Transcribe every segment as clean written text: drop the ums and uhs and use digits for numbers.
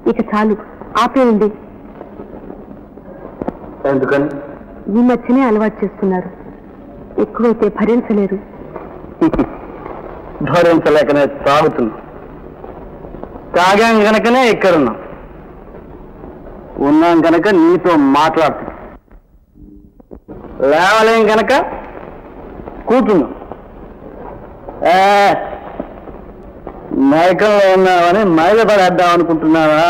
ఇక చాలు, ఆపేయండి. ఎందుకని? ఈ మధ్యనే అలవాటు చేస్తున్నారు, ఎక్కువైతే భరించలేరు. భరించలేకనే తాగుతున్నా. తాగాం గనకనే ఇక్కడున్నాం. ఉన్నాం గనక నీతో మాట్లాడుతున్నాం. లేవలేం గనక కూర్చున్నాం. మైకంలో ఉన్నామని మైల పడేద్దాం అనుకుంటున్నావా?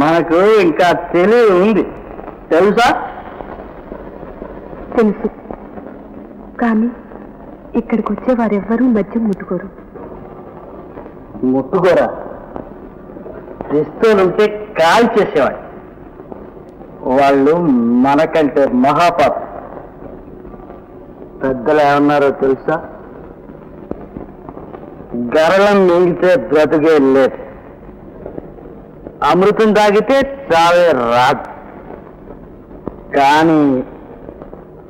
మనకు ఇంకా తెలివి ఉంది, తెలుసా? తెలుసు, కానీ ఇక్కడికి వచ్చేవారెవ్వరూ మద్యం ముట్టుకోరు. ముట్టుకోరా? పిస్తోలుంటే కాల్ చేసేవాడు. వాళ్ళు మనకంటే మహాపాప. పెద్దలు ఏమన్నారో తెలుసా? గరళం మింగితే బ్రతుకే లేదు, అమృతం తాగితే చావే రాదు. కానీ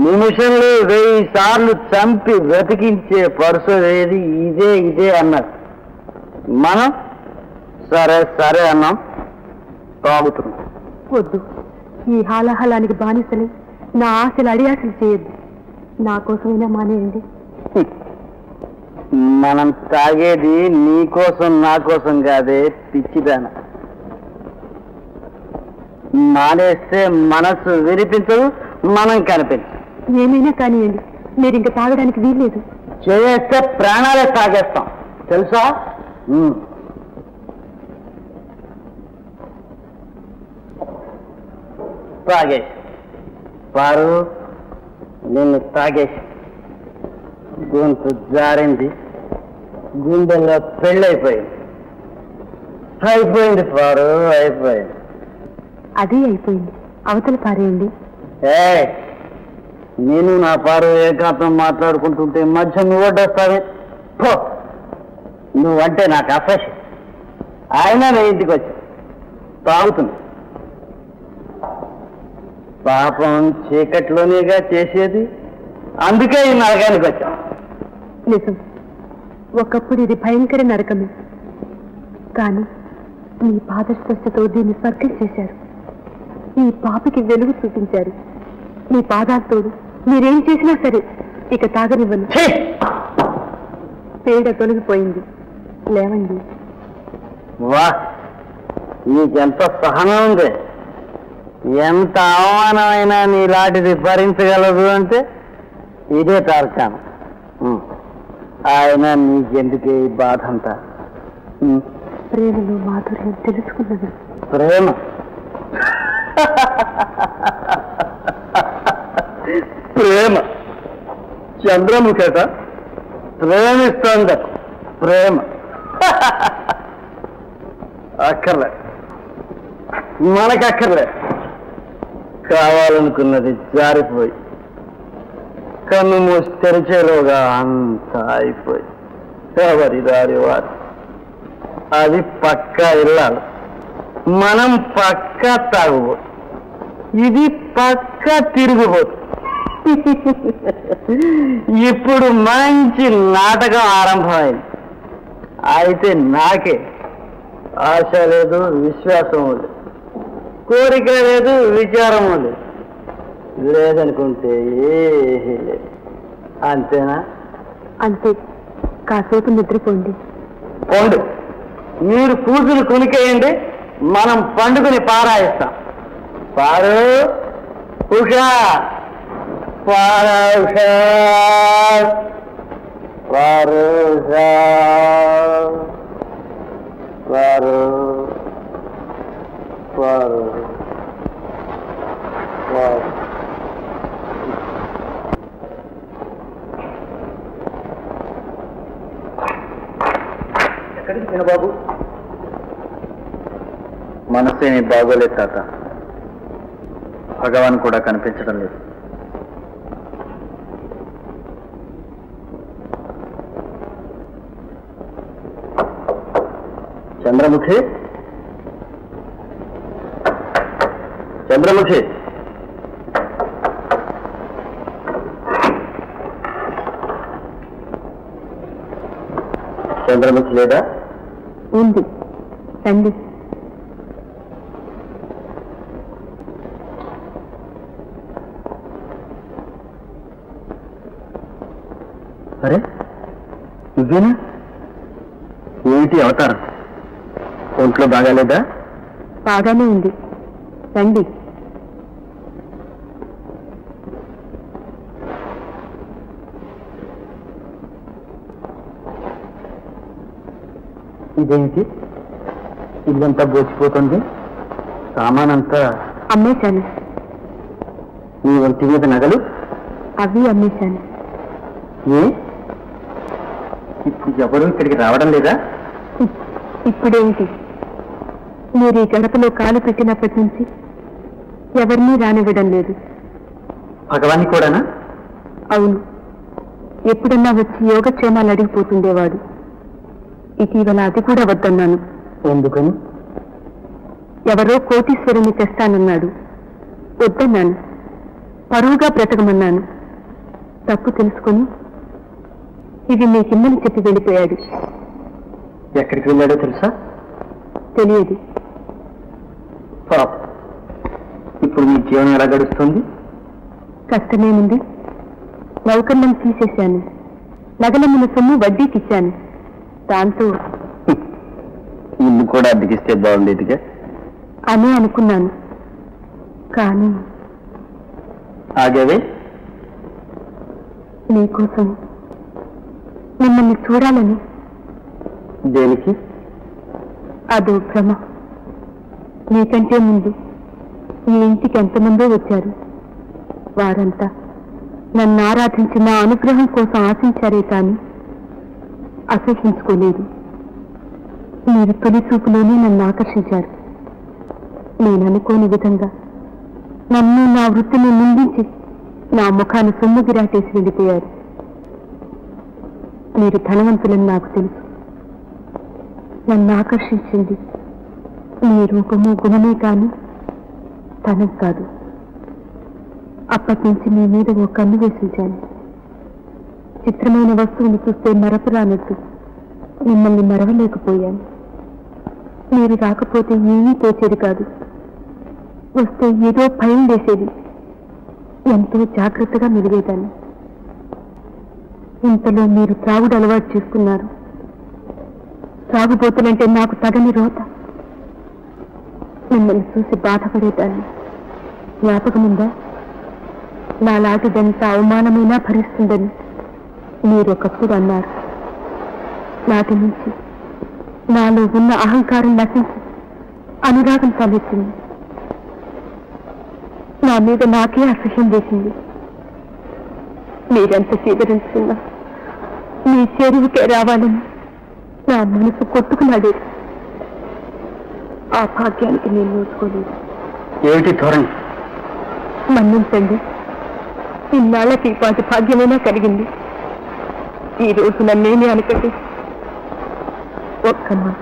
నిమిషంలో 1000 సార్లు చంపి బ్రతికించే పరుసు ఏది? ఇదే అన్నారు. మనం సరే సరే అన్నాం, తాగుతున్నాం. వద్దు, ఈ హాలాహలానికి బానిసని నా ఆశలు అడియాసలు చేయొద్దు. నా కోసమైనా మానేయండి. మనం తాగేది నీకోసం నా కోసం కాదే పిచ్చిదాన. మానేస్తే మనసు వినిపించదు, మనం కనిపించదు. ఏమైనా కానివ్వండి, మీరు ఇంకా తాగడానికి వీల్లేదు. చేస్తే ప్రాణాలే తాగేస్తాం, తెలుసా? తాగేసి వారు నిన్ను తాగేసి గొంతు జారింది, గుండెల్లో పెళ్ళైపోయింది. అయిపోయింది పారు, అయిపోయింది. అదే అయిపోయింది, అవతల పారేయండి. నేను నా పారు ఏకాంతం మాట్లాడుకుంటుంటే మధ్య నువ్వు వడ్డొస్తావే. నువ్వంటే నాకు అసహ్యం. ఆయన నా ఇంటికి వచ్చి తాగుతుంది. పాపం చీకట్లోనేగా చేసేది, అందుకే ఈ నరకానికి వచ్చాం. నిజం, ఒకప్పుడు ఇది భయంకర నరకమే. కానీ మీ పాదస్పర్శతో దీన్ని స్వర్గం చేశారు. ఈ పాపికి వెలుగు చూపించారు. మీ పాదాలతోడు మీరేం చేసినా సరే ఇక తాగనివ్వను. పేడ తొలగిపోయింది, లేవండి. వా, నీకెంత సహనం ఉంది! ఎంత అవమానమైనా నీలాంటిది భరించగలదు అంటే ఇదే తార్కాను. ఆయన నీకెందుకే ఈ బాధ అంతా? ప్రేమలో మాధుర్యం తెలుసుకున్నది. ప్రేమ ప్రేమ చంద్రముఖేట ప్రేమిస్తోంది. ప్రేమ అక్కర్లే, మనకక్కర్లే. కావాలనుకున్నది జారిపోయి కన్ను మూసి తెరిచేలోగా అంతా అయిపోయి ఎవరి దారి వారు. అది పక్కా ఇల్లాలి, మనం పక్కా తాగుబోతు, ఇది పక్కా తిరుగుబోతు. ఇప్పుడు మంచి నాటకం ఆరంభమైంది. అయితే నాకే ఆశ లేదు, విశ్వాసం లేదు, కోరిక లేదు, విచారము లేదు. లేదనుకుంటే ఏమీ లేదు. అంతేనా? అంతే, కాసేపు నిద్రపోండి. పండు, మీరు కూతురు కొనికేయండి, మనం పండుగని పారాయిస్తాం. పారు ఉషా, పారు ఉషా, పారు ఉషా, పారు పారు పారు. ఎక్కడికి చిన్నబాబు? మనసేమి బాగోలేదు తాత. భగవాన్ కూడా కనిపించడం లేదు. చంద్రముఖి, చంద్రముఖి, చంద్రముఖి లేదా? ఉంది, రండి. అరే నువ్వేనా? ఏమిటి అవతారం? ఒంట్లో బాగాలేదా? బాగానే ఉంది, రండి. ఇదేంటి ఇల్లంతా బోచిపోతుంది? సామానంతా అమ్మేశాను. నీ ఒంటి మీద నగలు? అవి అమ్మేశాను. ఏ ఇప్పుడు ఎవరు ఇక్కడికి రావడం లేదా? ఇప్పుడేంటి, మీరు ఈ గడపలో కాలు పెట్టినప్పటి నుంచి ఎవరినీ రానివ్వడం లేదు. భగవాన్ని కూడానా? అవును, ఎప్పుడన్నా వచ్చి యోగక్షేమాలు అడిగిపోతుండేవాడు. ఇటీవల అది కూడా వద్దన్నాను. ఎందుకని? ఎవరో కోటీశ్వరుని తెస్తానన్నాడు, వద్దన్నాను. పరువుగా బ్రతకమన్నాను. తప్పు తెలుసుకొని ఇది మీకిమ్మని చెప్పి వెళ్ళిపోయాడు. ఎక్కడికి వెళ్ళాడో తెలుసా? తెలియదు. ఇప్పుడు మీ జీవనం ఎలా గడుస్తుంది? కష్టమేముంది, నౌకర్యం తీసేశాను. నగలమ్మిన సొమ్ము వడ్డీకిచ్చాను. దాంతో ఇల్లు కూడా అద్దెకిస్తే బాగుండేదిగా అని అనుకున్నాను. కానీ ఆగేవే? నీకోసం మిమ్మల్ని చూడాలని. దేనికి? అదో భ్రమ. నీకంటే ముందు ఈ ఇంటికి ఎంతమందో వచ్చారు. వారంతా నన్ను ఆరాధించి నా అనుగ్రహం కోసం ఆశించారే కానీ అసహించుకోలేదు. మీరు తొలి చూపులోనే నన్ను ఆకర్షించారు. నేను అనుకోని విధంగా నన్ను నా వృత్తిని నిందించి నా ముఖాన్ని సొమ్ము గిరాటేసి వెళ్ళిపోయారు. మీరు ధనవంతులని నాకు తెలుసు. నన్ను ఆకర్షించింది మీ రూపము గుణమే కాని ధనం కాదు. అప్పటి నుంచి మీ మీద ఓ కన్ను వేసించాను. చిత్రమైన వస్తువుని చూస్తే మరపురానట్టు మిమ్మల్ని మరవలేకపోయాను. మీరు రాకపోతే ఏమీ తోచేది కాదు. వస్తే ఏదో భయం వేసేది. ఎంతో జాగ్రత్తగా మెలిగేదాన్ని. ఇంతలో మీరు త్రాగుడు అలవాటు చేసుకున్నారు. త్రాగుబోతులంటే నాకు తగని రోత. మిమ్మల్ని చూసి బాధపడేదాన్ని. జ్ఞాపకముందా? నాలాంటిదంతా అవమానమైనా భరిస్తుందని మీరొకప్పుడు అన్నారు. నాటి నుంచి నాలో ఉన్న అహంకారం నశించి అనురాగం తలెత్తింది. నా మీద నాకే అసహ్యం వేసింది. మీరెంత స్వీకరించుకున్నా మీ చెరువుకే రావాలని నా మనసు కొట్టుకున్నాడు. ఆ భాగ్యానికి నేను నోచుకోలేదు. ఏమిటి ధోరణి? మన్నించండి, ఇన్నాళ్ళకి వాటి భాగ్యమైనా కలిగింది. ఈ రోజు నన్నేమీ అనుకోండి. ఒక్క మాట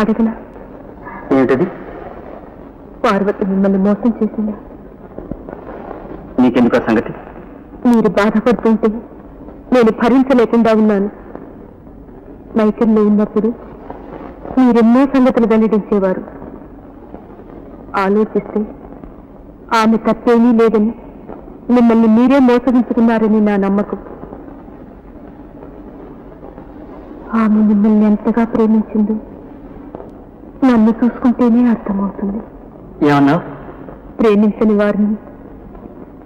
అడగనా? ఏమిటది? పార్వతి మిమ్మల్ని మోసం చేసిందా? నీకెందుకు సంగతి? మీరు బాధపడుతుంటే నేను భరించలేకుండా ఉన్నాను. మైకంలో ఉన్నప్పుడు మీరెన్నో సంగతులు వెల్లడించేవారు. ఆలోచిస్తే ఆమె తప్పేమీ లేదని, మిమ్మల్ని మీరే మోసగించుకున్నారని నా నమ్మకం. ఆమె మిమ్మల్ని ఎంతగా ప్రేమించిందో నన్ను చూసుకుంటేనే అర్థమవుతుంది. ఏమన్నావు? ప్రేమించని వారిని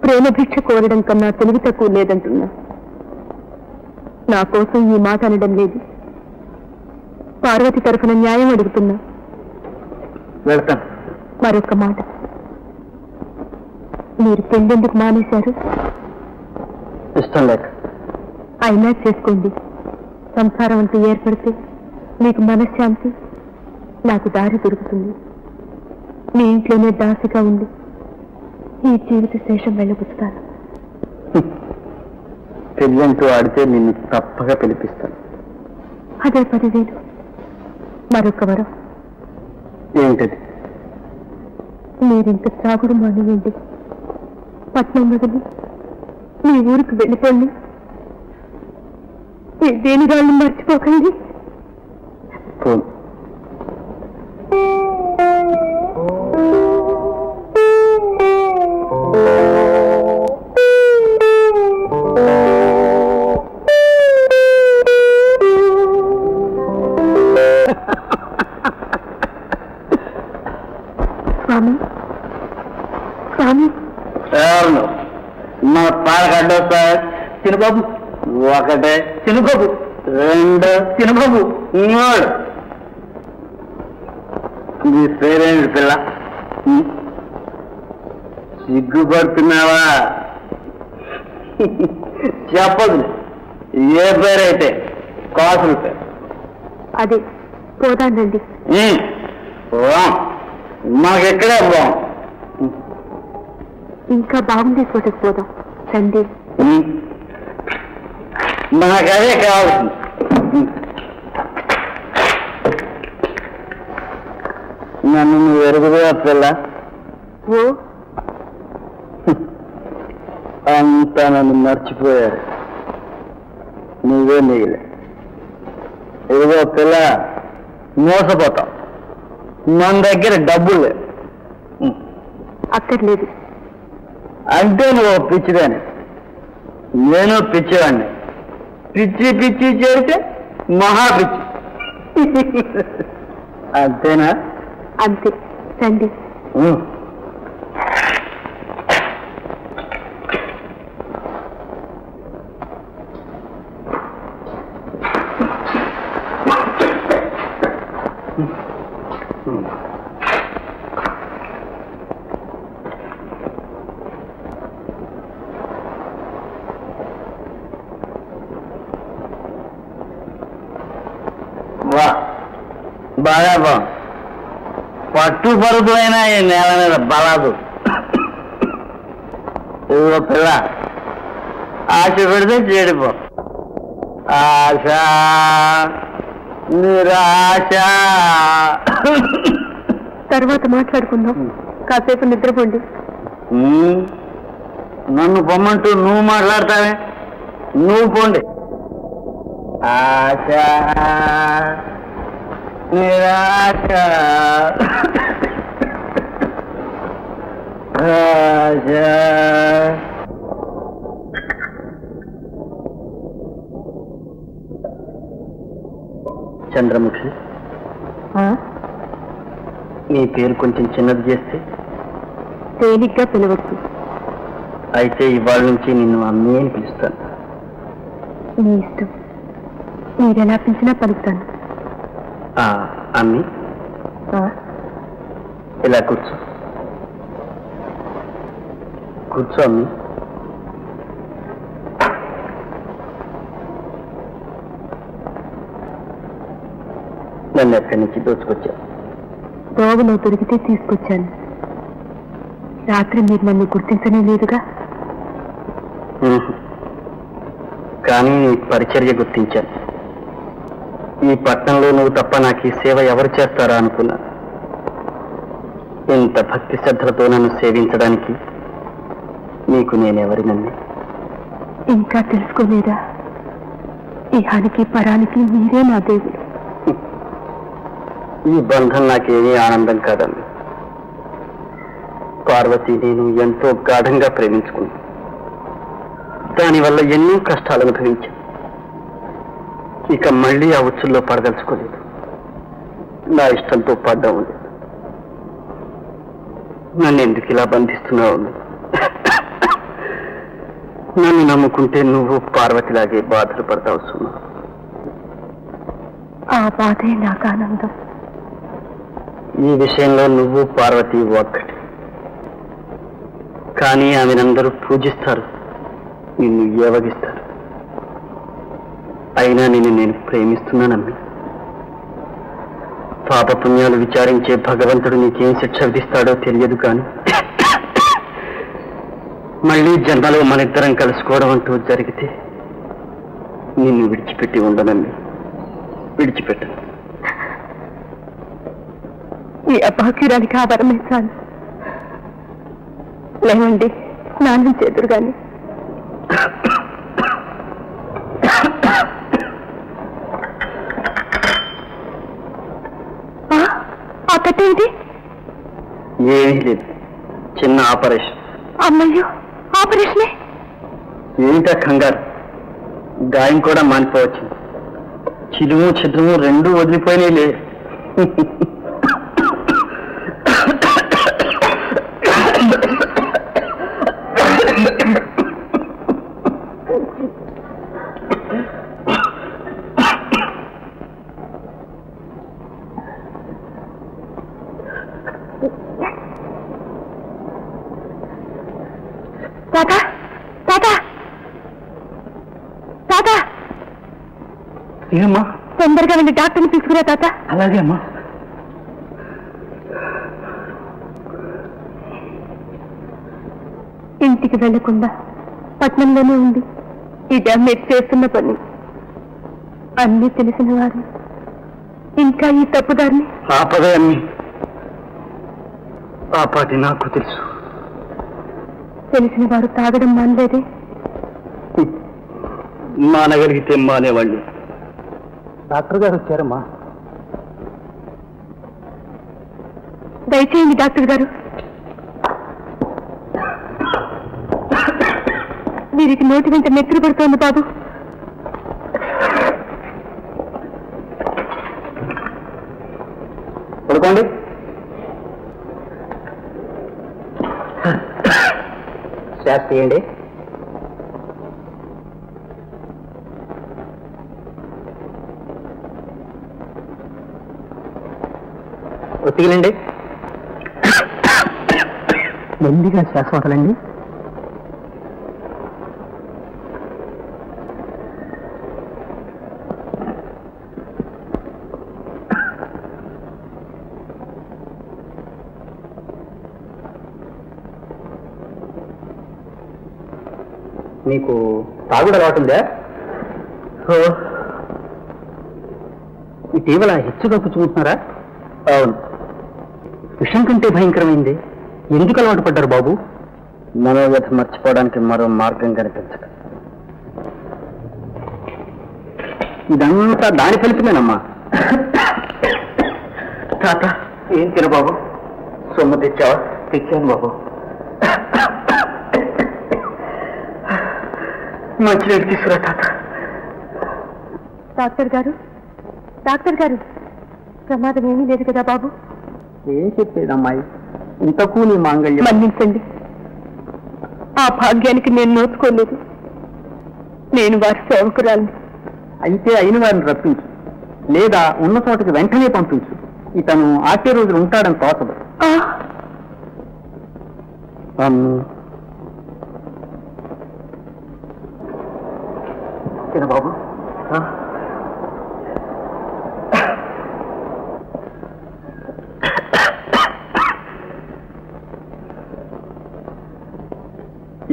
ప్రేమ భిక్ష కోరడం కన్నా తెలివి తక్కువ లేదంటున్నా. నా కోసం ఈ మాట అనడం లేదు. పార్వతి తరఫున న్యాయం అడుగుతున్నా. వెళ్తాను. మరొక మాట, మీరు పెళ్ళెందుకు మానేశారు? ఇష్టం లేక. అయినా చేసుకోండి. సంసారం అంటూ ఏర్పడితే మీకు మనశ్శాంతి, నాకు దారి దొరుకుతుంది. మీ ఇంట్లోనే దాసిగా ఉండి ఈ జీవిత శేషం వెళ్ళబుచ్చుతాను. పెళ్ళంటూ ఆడితే నిన్ను తప్పగా పిలిపిస్తాను. అదే 10,000. మరొక వరం. ఏంటది? మీరింత త్రాగుడు మానేయండి. పట్నం వదిలి మీ ఊరికి వెళ్ళిపోండి. మీ దేని రాళ్ళు మర్చిపోకండి. స్వామి స్వామి ఎవరు మా పాలగడ్డ సార్ చిన్నబాబు ఒకటే చిన్నబాబు రెండు చిన్నబాబు మూడు నీ పేరేంటి పిల్ల సిగ్గుపడుతున్నావా చెప్పదు ఏ పేరైతే కాసులు పేరు అదే పోదానండి మాకెక్కడే బాగుంది ఇంకా బాగుండే చోటకు పోదాం రండి మాకదే కావాల్సింది నన్ను నువ్వు ఎరుగుదా పిల్ల ఓ అంతా నన్ను మర్చిపోయారు నువ్వే మిగిలే ఇదిగో పిల్ల మోసపోతాం మన దగ్గర డబ్బులు లేవు అక్కర్లేదు అంటే నువ్వు పిచ్చిదాన్ని నేను పిచ్చివాడిని పిచ్చి పిచ్చి చేస్తే మహా పిచ్చి అంతేనా అంతే రండి బాగా బాగు పట్టు పరుపు అయినా ఈ నేల మీద బలాదు ఇదిగో పిల్ల ఆశ పెడితే చెడిపో ఆశ నిరాశ తర్వాత మాట్లాడుకుందాం కాసేపు నిద్రపోండి నన్ను పొమ్మంటూ నువ్వు మాట్లాడతావే నువ్వు పోండి ఆశ నిరాశ ఆశ చంద్రముఖి నీ పేరు కొంచెం చిన్నది చేస్తే తేలిగ్గా పిలవచ్చు అయితే ఇవాళ నుంచి నిన్ను అమ్మి అని పిలుస్తాను మీ ఇష్టం మీరెలా పిలిచినా పలుకుతాను అమ్మి ఇలా కూర్చో కూర్చో అమ్మి నన్ను ఎక్కడి నుంచి దోచుకొచ్చా దోవలో దొరికితే తీసుకొచ్చాను రాత్రి మీరు నన్ను గుర్తించనే లేదుగా కానీ నీ పరిచర్య గుర్తించాను ఈ పట్టణంలో నువ్వు తప్ప నాకు ఈ సేవ ఎవరు చేస్తారా అనుకున్నా ఇంత భక్తి శ్రద్ధలతో నన్ను సేవించడానికి నీకు నేనెవరినండి ఇంకా తెలుసుకోలేదా ఇహానికి పరానికి మీరే నా దేవుడు ఈ బంధం నాకేమీ ఆనందం కాదండి పార్వతి నేను ఎంతో గాఢంగా ప్రేమించుకున్నాను దానివల్ల ఎన్నో కష్టాలు అనుభవించాను ఇక మళ్ళీ ఆ ఉచ్చుల్లో పడదలుచుకోలేదు నా ఇష్టంతో పడ్డా ఉంది నన్ను ఎందుకు ఇలా బంధిస్తున్నావు నన్ను నమ్ముకుంటే నువ్వు పార్వతిలాగే బాధలు పడతావు సుమా ఆ బాధే నాకు ఆనందం ఈ విషయంలో నువ్వు పార్వతి ఒక్కటి కానీ ఆమెనందరూ పూజిస్తారు నిన్ను ఏవగిస్తారు అయినా నేను ప్రేమిస్తున్నానమ్మి పాపపుణ్యాలు విచారించే భగవంతుడు నీకేం శిక్ష విధిస్తాడో తెలియదు కానీ మళ్ళీ జన్మలో మనిద్దరం కలుసుకోవడం అంటూ జరిగితే నిన్ను విడిచిపెట్టి ఉండనమ్మి విడిచిపెట్టను ఈ అభాగ్యురానికి ఆ వరమే చాలు లేవండి స్నానం చేదురు గాని ఆ కట్టేంటి ఏమీ లేదు చిన్న ఆపరేషన్ అమ్మయ్యో ఆపరేషనే ఏంటా కంగారు గాయం కూడా మానిపోవచ్చు చిరుము చిత్రము రెండూ వదిలిపోయినాయిలే తాత తాత తాత ఏమ్మా? తొందరగా వెళ్ళి డాక్టర్ని తీసుకురా తాత. అలాగే అమ్మా. ఇంటికి వెళ్లకుండా పట్నంలోనే ఉంది. ఇదే మీరు చేస్తున్న పని. అన్నీ తెలిసిన వారు ఇంకా ఈ తప్పుదారిని ఆపదే అమ్మి. ఆ పాటి నాకు తెలుసు. తెలిసిన వారు తాగడం మానలేదే. మానగలిగితే మానేవాళ్ళు. డాక్టర్ గారు వచ్చారమ్మా. దయచేయండి డాక్టర్ గారు. వీరికి నోటి వెంట నెత్తురు పడుతోంది బాబు. పడుకోండి. శ్వాస తీయండి. ఒత్తిగిలండి. మెల్లిగా శ్వాస వదలండి. మీకు తాగుడు అలవాటుందా? ఇటీవల హెచ్చుగా పుచ్చుకుంటున్నారా? అవును. విషం కంటే భయంకరమైంది. ఎందుకు అలవాటు పడ్డారు బాబు? మనోవ్యత మర్చిపోవడానికి మరో మార్గం కనిపించక. ఇదంతా దాని ఫలితమేనమ్మా. తాత ఏం తిన బాబు? సొమ్ము తెచ్చావా? తెచ్చాను బాబు. మంచినీళ్ళు తీసుకురా తాత. డాక్టర్ గారు, డాక్టర్ గారు, ప్రమాదం ఏమీ లేదు కదా బాబు? ఏం చెప్పేది అమ్మాయి? ఇంతకు నీ మాంగళ్యం. మన్నించండి, ఆ భాగ్యానికి నేను నోచుకోలేదు. నేను వారి సేవకురాలిని. అయితే అయిన వారిని రప్పించు, లేదా ఉన్న చోటకి వెంటనే పంపించు. ఇతను ఆటే రోజులు ఉంటాడని తోచదు. బాబు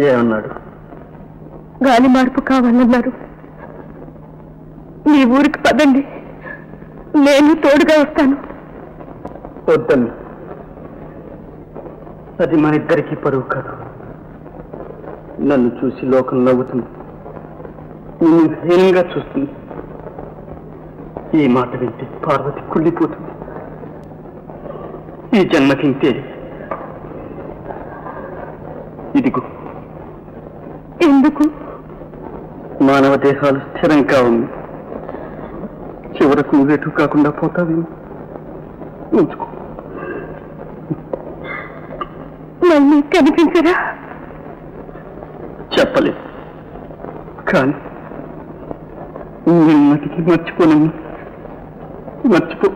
ఏమన్నాడు? గాలి మార్పు కావాలన్నారు. మీ ఊరికి పదండి, నేను తోడుగా వస్తాను. వద్దని. అది మన ఇద్దరికీ పరువు కాదు. నన్ను చూసి లోకం నవ్వుతుంది, నిన్ను హీనంగా చూస్తుంది. ఈ మాట వింటే పార్వతి కుళ్ళిపోతుంది. ఈ జన్మకింతే. ఇదిగో. ఎందుకు? మానవ దేహాలు స్థిరంగా ఉంది. చివరకు నువ్వేటు కాకుండా పోతావేమో. ఉంచుకో. మళ్ళీ కనిపించరా? చెప్పలేదు, కానీ నిన్నటికి మర్చిపోనమ్మా. మర్చిపో.